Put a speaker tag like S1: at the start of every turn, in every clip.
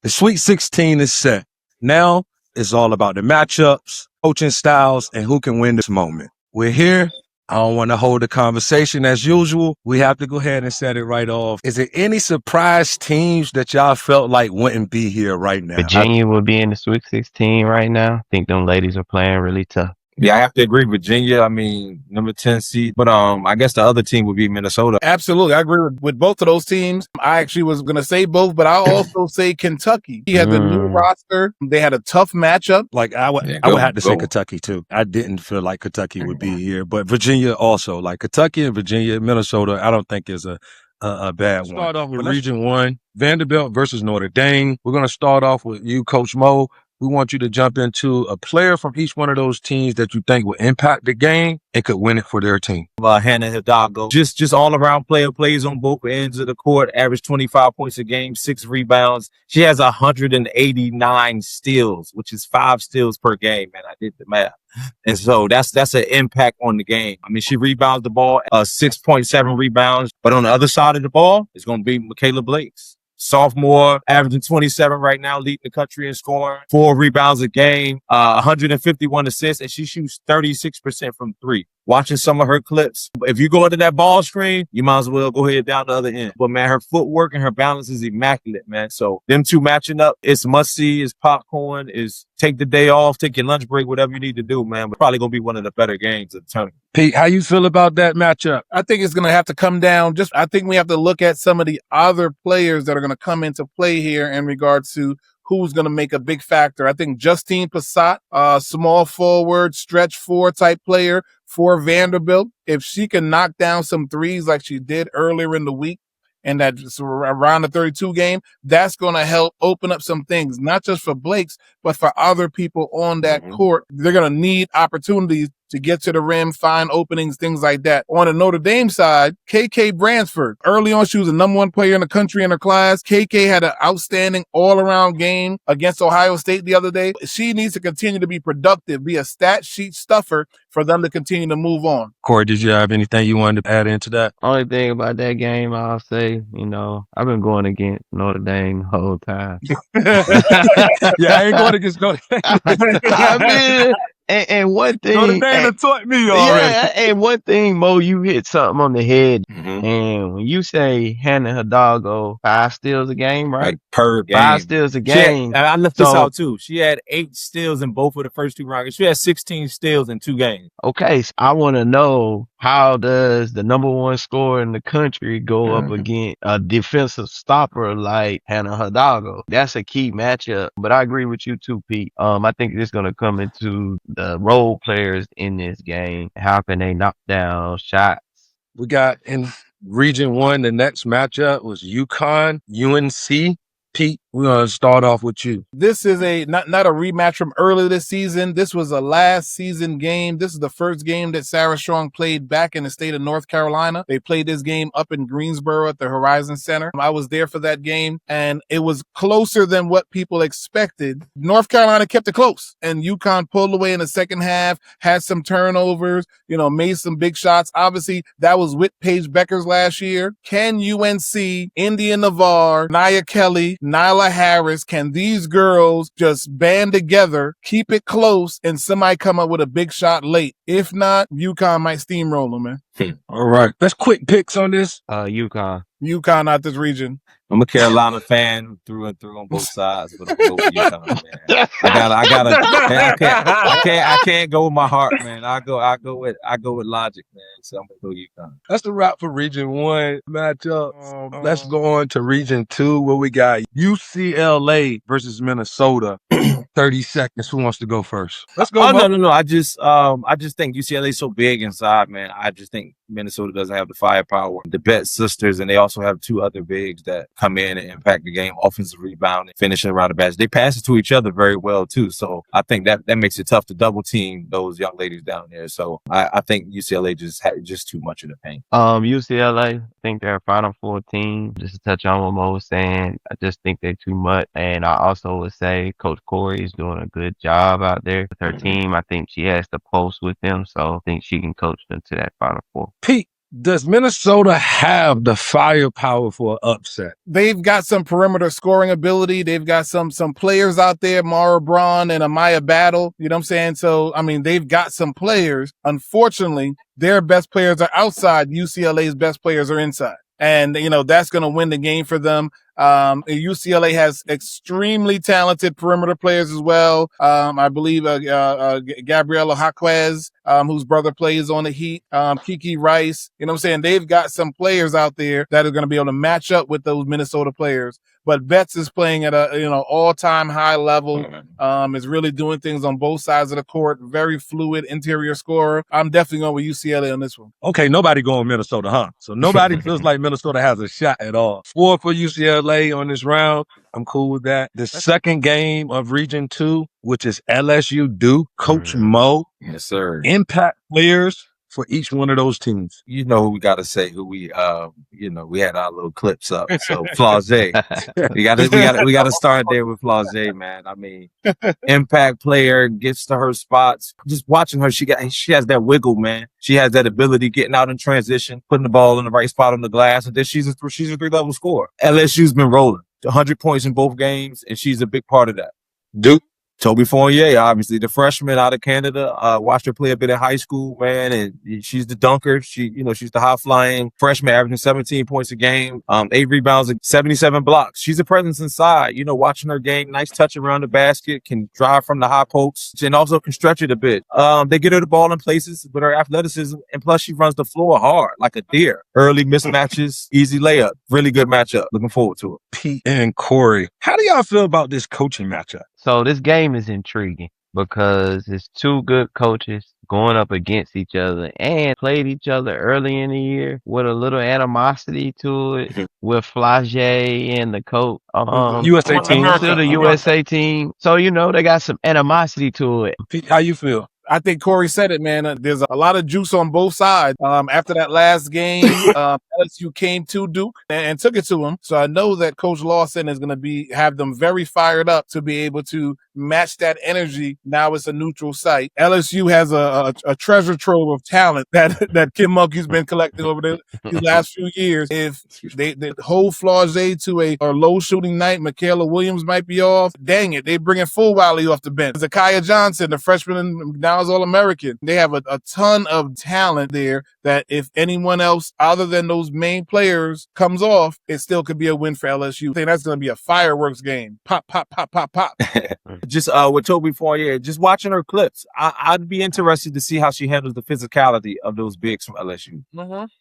S1: The Sweet 16 is set. Now it's all about the matchups, coaching styles, and who can win this moment. We're here. I don't want to hold the conversation as usual. We have to go ahead and set it right off. Is there any surprise teams that y'all felt like wouldn't be here right now?
S2: Virginia will be in the Sweet 16 right now. I think them ladies are playing really tough.
S3: Yeah, I have to agree. Virginia, I mean, number 10 seed. But I guess the other team would be Minnesota.
S4: Absolutely. I agree with both of those teams. I actually was going to say both, but I'll also say Kentucky. He had the new roster. They had a tough matchup.
S1: Like I would have to say Kentucky too. I didn't feel like Kentucky would be here, but Virginia also. Like Kentucky and Virginia, Minnesota, I don't think is a bad one. Start off with Region 1, Vanderbilt versus Notre Dame. We're going to start off with you, Coach Mo. We want you to jump into a player from each one of those teams that you think will impact the game and could win it for their team.
S3: Hannah Hidalgo, just all around player, plays on both ends of the court, average 25 points a game, 6 rebounds. She has 189 steals, which is 5 steals per game. Man, I did the math. And so that's an impact on the game. I mean, she rebounds the ball, 6.7 rebounds. But on the other side of the ball, it's going to be Michaela Blakes. Sophomore, averaging 27 right now, leading the country in scoring, 4 rebounds a game, 151 assists, and she shoots 36% from 3. Watching some of her clips, if you go into that ball screen, you might as well go ahead down the other end. But man, her footwork and her balance is immaculate, man. So them two matching up, it's must see, it's popcorn, is take the day off, take your lunch break, whatever you need to do, man. But probably gonna be one of the better games of the tournament.
S1: Pete, how you feel about that matchup?
S4: I think it's going to have to come down. I think we have to look at some of the other players that are going to come into play here in regards to who's going to make a big factor. I think Justine Passat, small forward, stretch 4 type player for Vanderbilt. If she can knock down some threes like she did earlier in the week, and that around the 32 game, that's going to help open up some things, not just for Blake's, but for other people on that court. They're going to need opportunities to get to the rim, find openings, things like that. On the Notre Dame side, KK Bransford. Early on, she was the number 1 player in the country in her class. KK had an outstanding all-around game against Ohio State the other day. She needs to continue to be productive, be a stat sheet stuffer for them to continue to move on.
S1: Corey, did you have anything you wanted to add into that?
S2: Only thing about that game, I'll say, I've been going against Notre Dame the whole time.
S1: Yeah, I ain't going against Notre Dame.
S2: I mean, and one thing,
S1: Notre Dame taught me already.
S2: Yeah, and one thing, Mo, you hit something on the head. And when you say Hannah Hidalgo, 5 steals a game, right?
S3: Like per game.
S2: 5 steals a game.
S3: I left this out too. She had 8 steals in both of the first 2 rounds. She had 16 steals in 2 games.
S2: Okay, so I want to know, how does the number 1 scorer in the country go up against a defensive stopper like Hannah Hidalgo? That's a key matchup. But I agree with you too, Pete. I think it's going to come into the role players in this game. How can they knock down shots?
S1: We got in Region 1, the next matchup was UConn, UNC. Pete, we're going to start off with you.
S4: This is not a rematch from earlier this season. This was a last season game. This is the first game that Sarah Strong played back in the state of North Carolina. They played this game up in Greensboro at the Horizon Center. I was there for that game, and it was closer than what people expected. North Carolina kept it close, and UConn pulled away in the second half, had some turnovers, made some big shots. Obviously, that was with Paige Beckers last year. Can UNC, India Navarre, Nia Kelly, Nyla Harris, can these girls just band together, keep it close, and somebody come up with a big shot late? If not, UConn might steamroll them, man.
S1: All right. Let's quick picks on this.
S2: UConn.
S4: UConn out this region.
S3: I'm a Carolina fan through and through on both sides, but I'm going with UConn, man. I can't go with my heart, man. I go with logic, man. So I'm gonna go UConn.
S1: That's the wrap for Region 1 matchup. Let's go on to Region 2, where we got UCLA versus Minnesota. 30 seconds. Who wants to go first? Let's go.
S3: No. I just think UCLA is so big inside, man. I just think Minnesota doesn't have the firepower. The Bet sisters, and they also have 2 other bigs that come in and impact the game, offensive rebound and finishing around the basket. They pass it to each other very well too. So I think that makes it tough to double team those young ladies down there. So I think UCLA just had too much of the pain.
S2: UCLA, I think they're a Final Four team. Just to touch on what Mo was saying, I just think they're too much. And I also would say Coach Corey is doing a good job out there with her team. I think she has the pulse with them, so I think she can coach them to that Final Four.
S1: Pete, Does Minnesota have the firepower for an upset?
S4: They've got some perimeter scoring ability. They've got some players out there, Mara Braun and Amaya Battle. You know what I'm saying? So, I mean, they've got some players. Unfortunately, their best players are outside. UCLA's best players are inside. And, you know, that's going to win the game for them. UCLA has extremely talented perimeter players as well. I believe, Gabriela Jaquez, whose brother plays on the Heat, Kiki Rice. You know what I'm saying? They've got some players out there that are going to be able to match up with those Minnesota players. But Betts is playing at a, you know, all-time high level, is really doing things on both sides of the court. Very fluid interior scorer. I'm definitely going with UCLA on this one.
S1: Okay, nobody going Minnesota, huh? So nobody feels like Minnesota has a shot at all. 4 for UCLA on this round. I'm cool with that. The second game of Region 2, which is LSU Duke, Coach Mo.
S3: Yes, sir.
S1: Impact players for each one of those teams.
S3: You know who we got to say who we, you know, we had our little clips up. So Flau'jae, we got to start there with Flau'jae, man. I mean, impact player, gets to her spots. Just watching her, she has that wiggle, man. She has that ability getting out in transition, putting the ball in the right spot on the glass, and then she's a 3-level scorer. LSU's been rolling 100 points in both games, and she's a big part of that.
S1: Duke.
S3: Toby Fournier, obviously the freshman out of Canada, watched her play a bit in high school, man, and she's the dunker. She's the high flying freshman, averaging 17 points a game, 8 rebounds and 77 blocks. She's a presence inside, watching her game, nice touch around the basket, can drive from the high post and also can stretch it a bit. They get her the ball in places with her athleticism, and plus she runs the floor hard like a deer. Early mismatches, easy layup. Really good matchup. Looking forward to it.
S1: Pete and Corey, how do y'all feel about this coaching matchup?
S2: So this game is intriguing because it's two good coaches going up against each other and played each other early in the year with a little animosity to it with Flau'jae and the coach.
S1: USA team.
S2: Still the USA team. So, they got some animosity to it.
S1: Pete, how you feel?
S4: I think Corey said it, man. There's a lot of juice on both sides. After that last game, LSU came to Duke and took it to him. So I know that Coach Lawson is going to have them very fired up to be able to match that energy. Now it's a neutral site. LSU has a treasure trove of talent that Kim Mulkey's been collecting over these last few years. If they hold Flau'jae to a low shooting night, Michaela Williams might be off. Dang it, they bringing Fulwiley off the bench. Zakiya Johnson, the freshman, now is All-American. They have a ton of talent there that if anyone else other than those main players comes off, it still could be a win for LSU. I think that's going to be a fireworks game. Pop, pop, pop, pop, pop.
S3: Just with Toby Fournier, just watching her clips, I'd be interested to see how she handles the physicality of those bigs from LSU.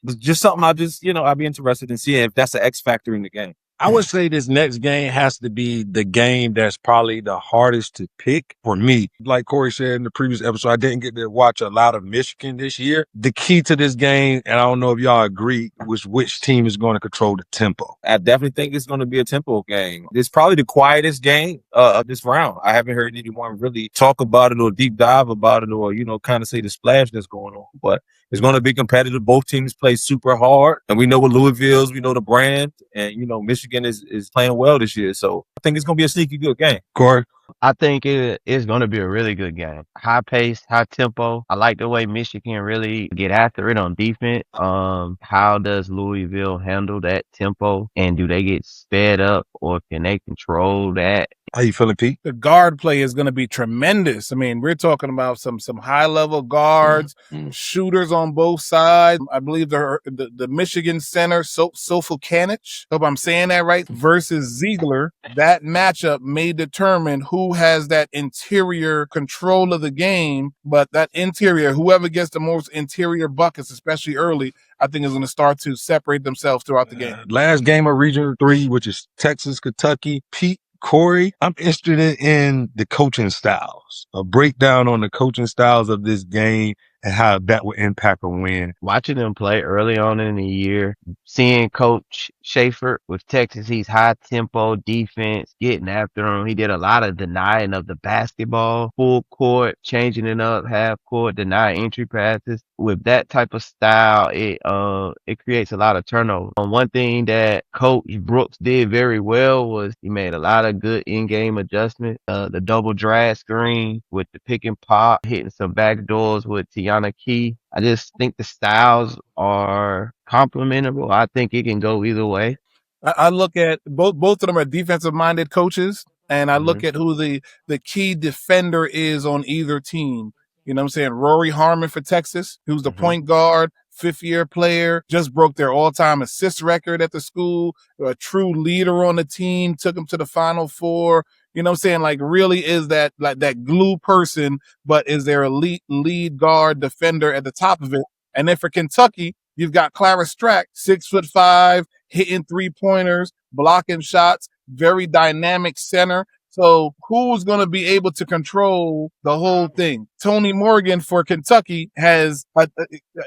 S3: It's just something I'd be interested in seeing if that's an X factor in the game.
S1: I would say this next game has to be the game that's probably the hardest to pick for me. Like Corey said in the previous episode, I didn't get to watch a lot of Michigan this year. The key to this game, and I don't know if y'all agree, was which team is going to control the tempo.
S3: I definitely think it's going to be a tempo game. It's probably the quietest game of this round. I haven't heard anyone really talk about it or deep dive about it or, kind of say the splash that's going on. But it's going to be competitive. Both teams play super hard. And we know what Louisville's, we know the brand. And, Michigan is playing well this year. So I think it's going to be a sneaky good game.
S1: Corey?
S2: I think it is going to be a really good game. High pace, high tempo. I like the way Michigan really get after it on defense. How does Louisville handle that tempo? And do they get sped up or can they control that?
S1: How you feeling, Pete?
S4: The guard play is going to be tremendous. I mean, we're talking about some high-level guards, shooters on both sides. I believe the Michigan center, Sofia Kanich, hope I'm saying that right, versus Ziegler. That matchup may determine who has that interior control of the game, but that interior, whoever gets the most interior buckets, especially early, I think is going to start to separate themselves throughout the game.
S1: Last game of Region 3, which is Texas, Kentucky. Pete, Corey, I'm interested in the coaching styles, a breakdown on the coaching styles of this game and how that would impact a win.
S2: Watching them play early on in the year, seeing Coach Schaefer with Texas, he's high tempo defense, getting after him. He did a lot of denying of the basketball, full court, changing it up, half court, deny entry passes. With that type of style, it creates a lot of turnover. One thing that Coach Brooks did very well was he made a lot of good in-game adjustments. The double drag screen with the pick and pop, hitting some back doors with Tiana Brianna Key. I just think the styles are complementable. I think it can go either way.
S4: I look at both of them are defensive minded coaches, and I look
S2: Mhm.
S4: at who the key defender is on either team. You know what I'm saying? Rory Harmon for Texas, who's the
S2: Mhm.
S4: point guard, 5th-year player, just broke their all-time assist record at the school, a true leader on the team, took them to the Final Four. You know what I'm saying? Like, really is that like that glue person, but is their elite lead guard defender at the top of it. And then for Kentucky, you've got Clara Strack, 6'5", hitting 3-pointers, blocking shots, very dynamic center. So who's going to be able to control the whole thing? Tony Morgan for Kentucky has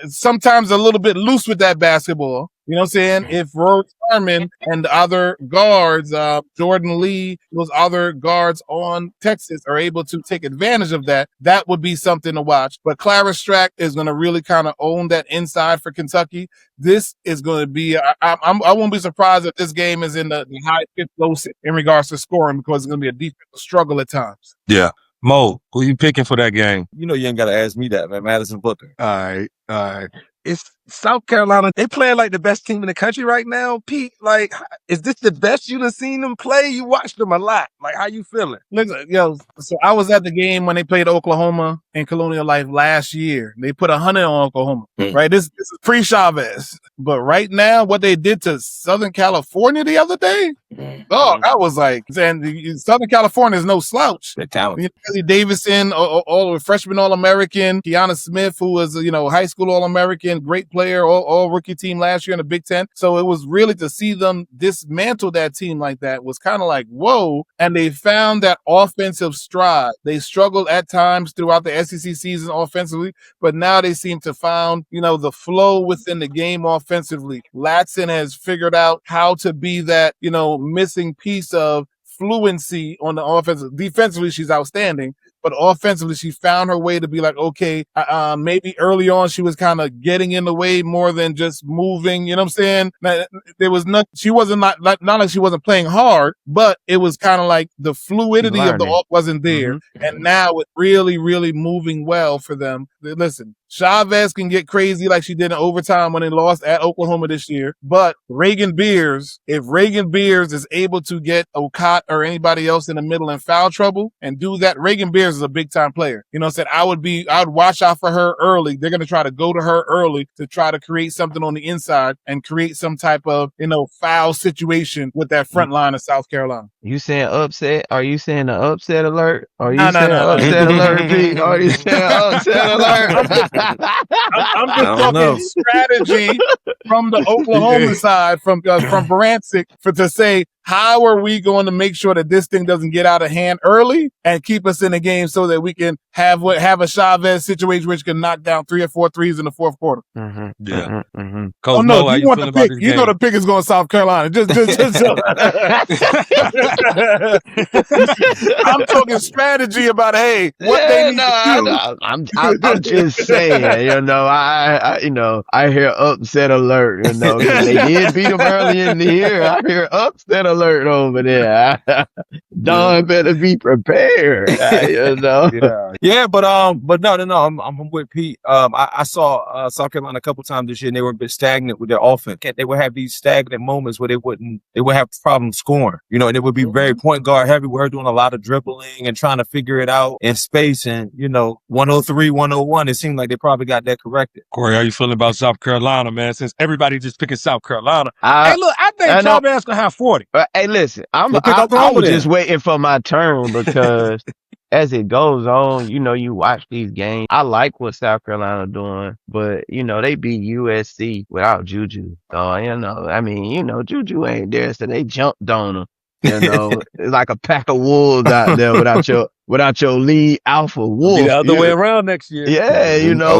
S4: sometimes a little bit loose with that basketball. You know what I'm saying? If Rory Harmon and the other guards, Jordan Lee, those other guards on Texas are able to take advantage of that, that would be something to watch. But Clara Strack is going to really kind of own that inside for Kentucky. This is going to be, I won't be surprised if this game is in the high fifth, low sixth in regards to scoring, because it's going to be a defensive struggle at times.
S1: Yeah. Mo, who you picking for that game?
S3: You know, you ain't got to ask me that, man. Madison Booker.
S1: All right. It's South Carolina. They playing like the best team in the country right now, Pete. Like, is this the best you done seen them play? You watched them a lot. Like, how you feeling?
S4: Listen, so I was at the game when they played Oklahoma in Colonial Life last year. They put 100 on Oklahoma, right? This is pre-Chavez. But right now, what they did to Southern California the other day, I was like, saying Southern California is no slouch.
S3: They're talented.
S4: Kelly Davison, all freshman All-American, Kiana Smith, who was, high school All-American, great player, all rookie team last year in the Big Ten. So it was really to see them dismantle that team like that was kind of like, whoa. And they found that offensive stride. They struggled at times throughout the SEC season offensively, but now they seem to find, the flow within the game offensively. Latson has figured out how to be that, missing piece of fluency on the offensive. Defensively, she's outstanding, but offensively, she found her way to be like, okay, maybe early on she was kind of getting in the way more than just moving. You know what I'm saying? There was she wasn't not like she wasn't playing hard, but it was kind of like the fluidity of the off wasn't there. Mm-hmm. And now it's really, really moving well for them. Listen, Chavez can get crazy like she did in overtime when they lost at Oklahoma this year. But Reagan Beers, if Reagan Beers is able to get Okot or anybody else in the middle in foul trouble and do that, Reagan Beers is a big time player. I would watch out for her early. They're going to try to go to her early to try to create something on the inside and create some type of, foul situation with that front line of South Carolina.
S2: You saying upset? Are you saying an upset alert? Are you saying upset alert, Pete? Are you saying upset alert?
S4: I'm just talking strategy from the Oklahoma side, from Barancic, to say, how are we going to make sure that this thing doesn't get out of hand early and keep us in the game so that we can have a Chavez situation which can knock down 3 or 4 threes in the fourth quarter?
S2: Mm-hmm.
S1: Yeah.
S2: Mm-hmm.
S4: Oh no, you want the pick? You know the pick is going to South Carolina. Just. I'm talking strategy about they need to do.
S2: I'm just saying. I hear upset alert. They did beat them early in the year. I hear upset alert over there. Don better be prepared.
S3: Yeah, but no. I'm with Pete. I saw South Carolina a couple times this year, and they were a bit stagnant with their offense. They would have these stagnant moments where they would have problems scoring, and it would be very point guard heavy. We're doing a lot of dribbling and trying to figure it out in space. And 103, 101, it seemed like they probably got that corrected.
S1: Corey, how you feeling about South Carolina, man? Since everybody just picking South Carolina, I think Chavez gonna have 40.
S2: Hey, listen, I was just waiting for my turn because as it goes on, you watch these games. I like what South Carolina doing, but they beat USC without Juju. So Juju ain't there, so they jumped on them. It's like a pack of wolves out there without your lead alpha wolf.
S1: The other way around next year.
S2: Yeah,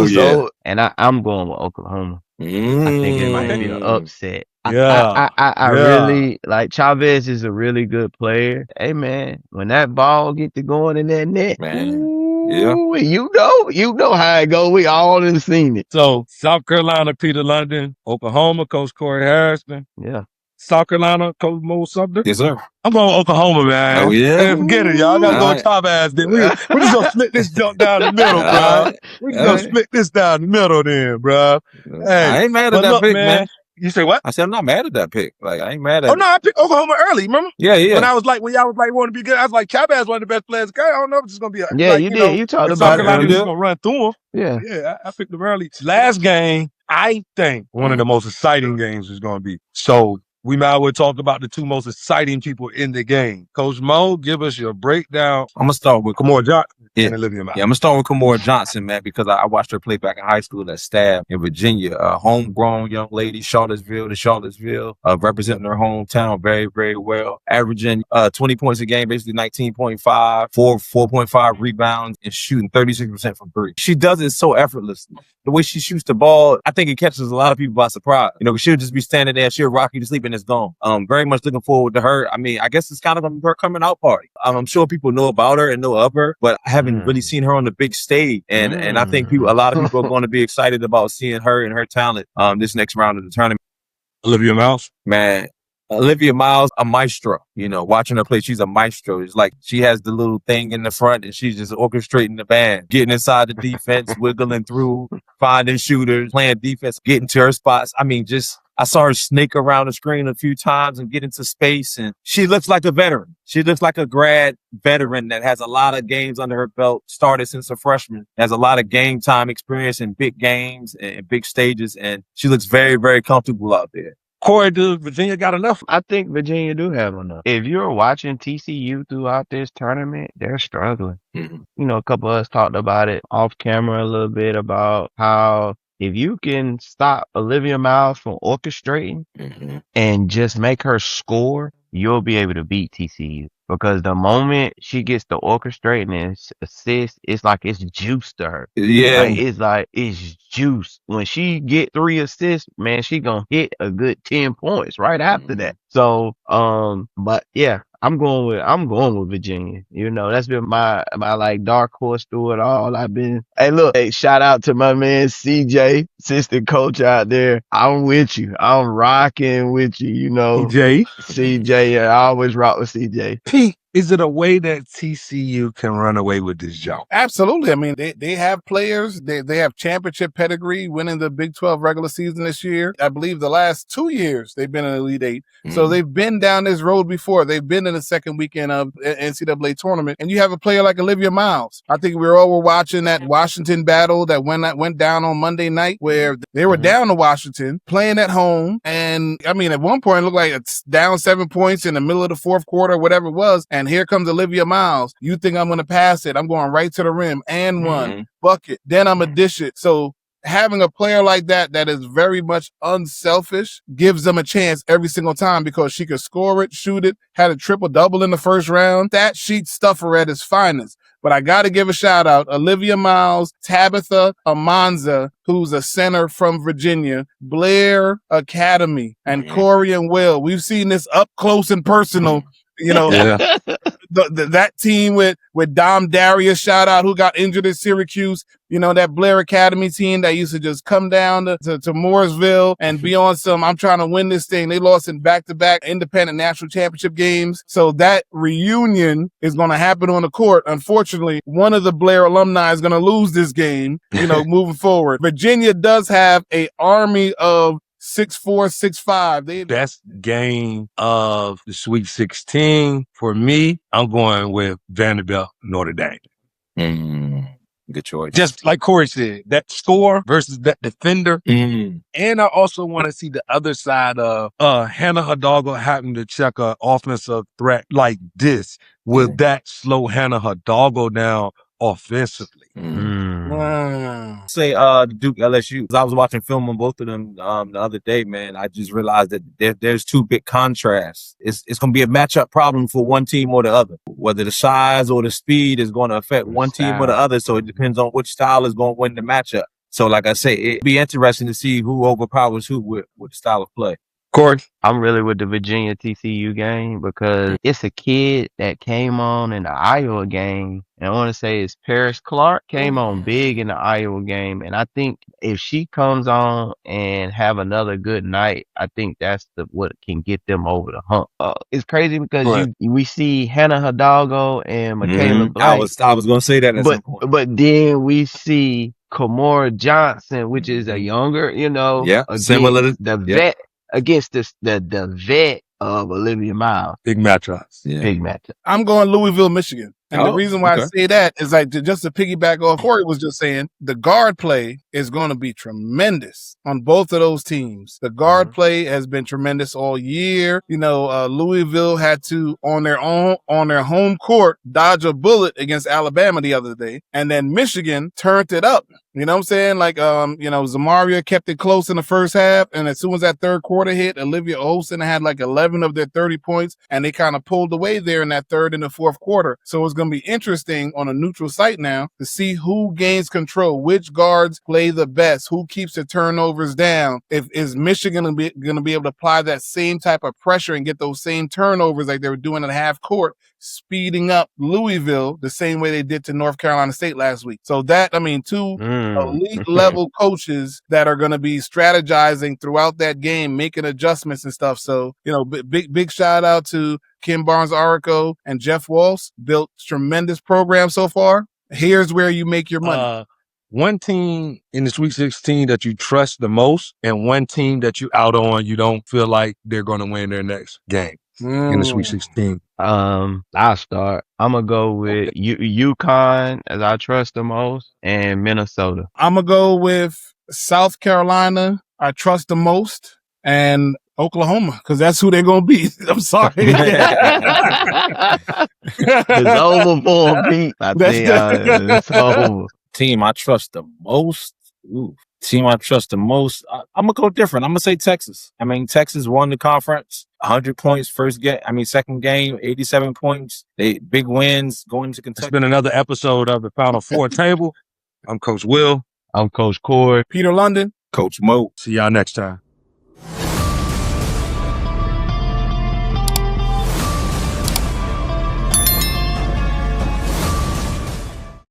S2: So and I'm going with Oklahoma. I think it might be an upset.
S1: Yeah.
S2: I really like Chavez is a really good player. Hey man, when that ball get to going in that net,
S3: man, yeah,
S2: you know how it go. We all done seen it.
S1: So South Carolina, Peter London, Oklahoma, Coach Corey Harrison.
S2: Yeah.
S1: South Carolina, Coach Mo Sumter.
S3: Yes, sir.
S1: I'm going Oklahoma, man.
S3: Oh, yeah?
S1: Man, forget it, y'all. I gotta go
S3: Alright.
S1: top ass. Then we just gonna split this jump down the middle, bro.
S3: Alright.
S1: We just gonna split this down the middle, then, bro. Hey,
S3: I ain't mad at
S1: but
S3: that
S1: look,
S3: pick,
S1: man. You say what?
S3: I said I'm not mad at that pick. Like, I ain't mad at
S1: Oh no, I picked Oklahoma early. Remember?
S3: Yeah.
S1: When I was like, when y'all was like, want to be good, I was like, Chavez one of the best players. I don't know if it's gonna be
S2: Yeah,
S1: like,
S2: you did. You talked
S1: South
S2: about it
S1: Carolina
S2: earlier.
S1: just gonna run through them.
S2: Yeah.
S1: Yeah, I picked them early. Last game, I think one of the most exciting games is gonna be. So we might as well talk about the two most exciting people in the game. Coach Mo, give us your breakdown.
S3: I'm gonna start with
S1: Kamora Johnson
S3: Yeah.
S1: and Olivia Miles.
S3: Yeah, I'm gonna start with Kamora Johnson, man, because I watched her play back in high school at Staff in Virginia. A homegrown young lady, Charlottesville, representing her hometown very, very well. Averaging 20 points a game, basically 19.5, 4.5 rebounds, and shooting 36% from three. She does it so effortlessly. The way she shoots the ball, I think it catches a lot of people by surprise. You know, she'll just be standing there, she'll rock you to sleep and it's gone. Very much looking forward to her. I mean, I guess it's kind of her coming out party. I'm sure people know about her and know of her, but I haven't really seen her on the big stage. And I think a lot of people are going to be excited about seeing her and her talent this next round of the tournament.
S1: Olivia Miles?
S3: Man, Olivia Miles, a maestro. You know, watching her play, she's a maestro. It's like she has the little thing in the front and she's just orchestrating the band, getting inside the defense, wiggling through, finding shooters, playing defense, getting to her spots. I mean, I saw her snake around the screen a few times and get into space, and she looks like a veteran. She looks like a grad veteran that has a lot of games under her belt, started since a freshman, has a lot of game time experience in big games and big stages, and she looks very, very comfortable out there.
S1: Corey, does Virginia got enough?
S2: I think Virginia do have enough. If you're watching TCU throughout this tournament, they're struggling.
S3: Mm-hmm.
S2: You know, a couple of us talked about it off camera a little bit about how if you can stop Olivia Miles from orchestrating and just make her score, you'll be able to beat TCU. Because the moment she gets to orchestrating and assist, it's like it's juice to her.
S3: Yeah.
S2: It's juice. When she get 3 assists, man, she gonna hit a good 10 points right after that. So, but yeah, I'm going with Virginia. You know, that's been my like dark horse through it all. Hey, shout out to my man CJ, assistant coach out there. I'm with you. I'm rocking with you, you know. CJ, I always rock with CJ.
S1: Pete, is it a way that TCU can run away with this job?
S4: Absolutely. I mean, they have players. They have championship pedigree, winning the Big 12 regular season this year. I believe the last 2 years they've been in the Elite Eight. So they've been down this road before. They've been in the second weekend of NCAA tournament. And you have a player like Olivia Miles. I think we were watching that Washington battle that went down on Monday night where they were down to Washington, playing at home. And I mean, at one point it looked like it's down 7 points in the middle of the fourth quarter, whatever it was. And here comes Olivia Miles. You think I'm going to pass it? I'm going right to the rim and one bucket. Then I'm going to dish it. So having a player like that is very much unselfish gives them a chance every single time because she could score it, shoot it, had a triple-double in the first round. That sheet stuffer at its finest. But I got to give a shout out. Olivia Miles, Tabitha Amanza, who's a center from Virginia, Blair Academy, and Corey and Will. We've seen this up close and personal. You know, that team with Dom Darius, shout out, who got injured at Syracuse. You know, that Blair Academy team that used to just come down to Mooresville and be on some, I'm trying to win this thing. They lost in back-to-back independent national championship games. So that reunion is going to happen on the court. Unfortunately, one of the Blair alumni is going to lose this game, you know, moving forward. Virginia does have a army of 6'4", 6'5".
S1: Best game of the Sweet 16 for me, I'm going with Vanderbilt, Notre Dame.
S3: Good choice.
S1: Just like Corey said, that score versus that defender. And I also want to see the other side of Hannah Hidalgo having to check an offensive threat like this. Will that slow Hannah Hidalgo down offensively?
S3: Say Duke LSU. I was watching film on both of them the other day, man. I just realized that there's two big contrasts. It's going to be a matchup problem for one team or the other. Whether the size or the speed is going to affect one team or the other. So it depends on which style is going to win the matchup. So like I say, it'd be interesting to see who overpowers who with the style of play.
S1: Corey?
S2: I'm really with the Virginia TCU game because it's a kid that came on in the Iowa game. And I want to say it's Paris Clark came on big in the Iowa game. And I think if she comes on and have another good night, I think that's what can get them over the hump. It's crazy because we see Hannah Hidalgo and Michaela Blank.
S3: I was going to say that at some point.
S2: But then we see Kamora Johnson, which is a younger,
S3: similar to
S2: the vet. Against the vet of Olivia Miles.
S1: Big matchup.
S2: Yeah. Big matchup.
S4: I'm going Louisville, Michigan. And the reason why I say that is like just to piggyback off Corey was just saying, the guard play is going to be tremendous on both of those teams. The guard play has been tremendous all year. Louisville had to on their home court dodge a bullet against Alabama the other day, and then Michigan turned it up. You know what I'm saying? Like, Zamaria kept it close in the first half, and as soon as that third quarter hit, Olivia Olsen had like 11 of their 30 points, and they kind of pulled away there in that third and the fourth quarter. So it's going to be interesting on a neutral site now to see who gains control, which guards play the best, who keeps the turnovers down. Is Michigan going to be able to apply that same type of pressure and get those same turnovers like they were doing at half court, speeding up Louisville the same way they did to North Carolina State last week. So that, two elite level coaches that are going to be strategizing throughout that game, making adjustments and stuff. So, big shout out to Kim Barnes-Arico and Jeff Walsh. Built tremendous program so far. Here's where you make your money.
S1: One team in the Sweet 16 that you trust the most, and one team that you out on, you don't feel like they're going to win their next game in the Sweet 16.
S2: I'll start. I'm going to go with UConn as I trust the most, and Minnesota.
S4: I'm going to go with South Carolina. I trust the most, and Oklahoma, because that's who they're going to be. I'm sorry.
S2: It's over for them, Pete. It's over.
S3: Team I trust the most. Team I trust the most. I'm going to go different. I'm going to say Texas. Texas won the conference. 100 points second game, 87 points. They big wins going to Kentucky.
S1: It's been another episode of the Final Four Table. I'm Coach Will.
S2: I'm Coach Corey.
S4: Peter London.
S3: Coach Mo.
S1: See y'all next time.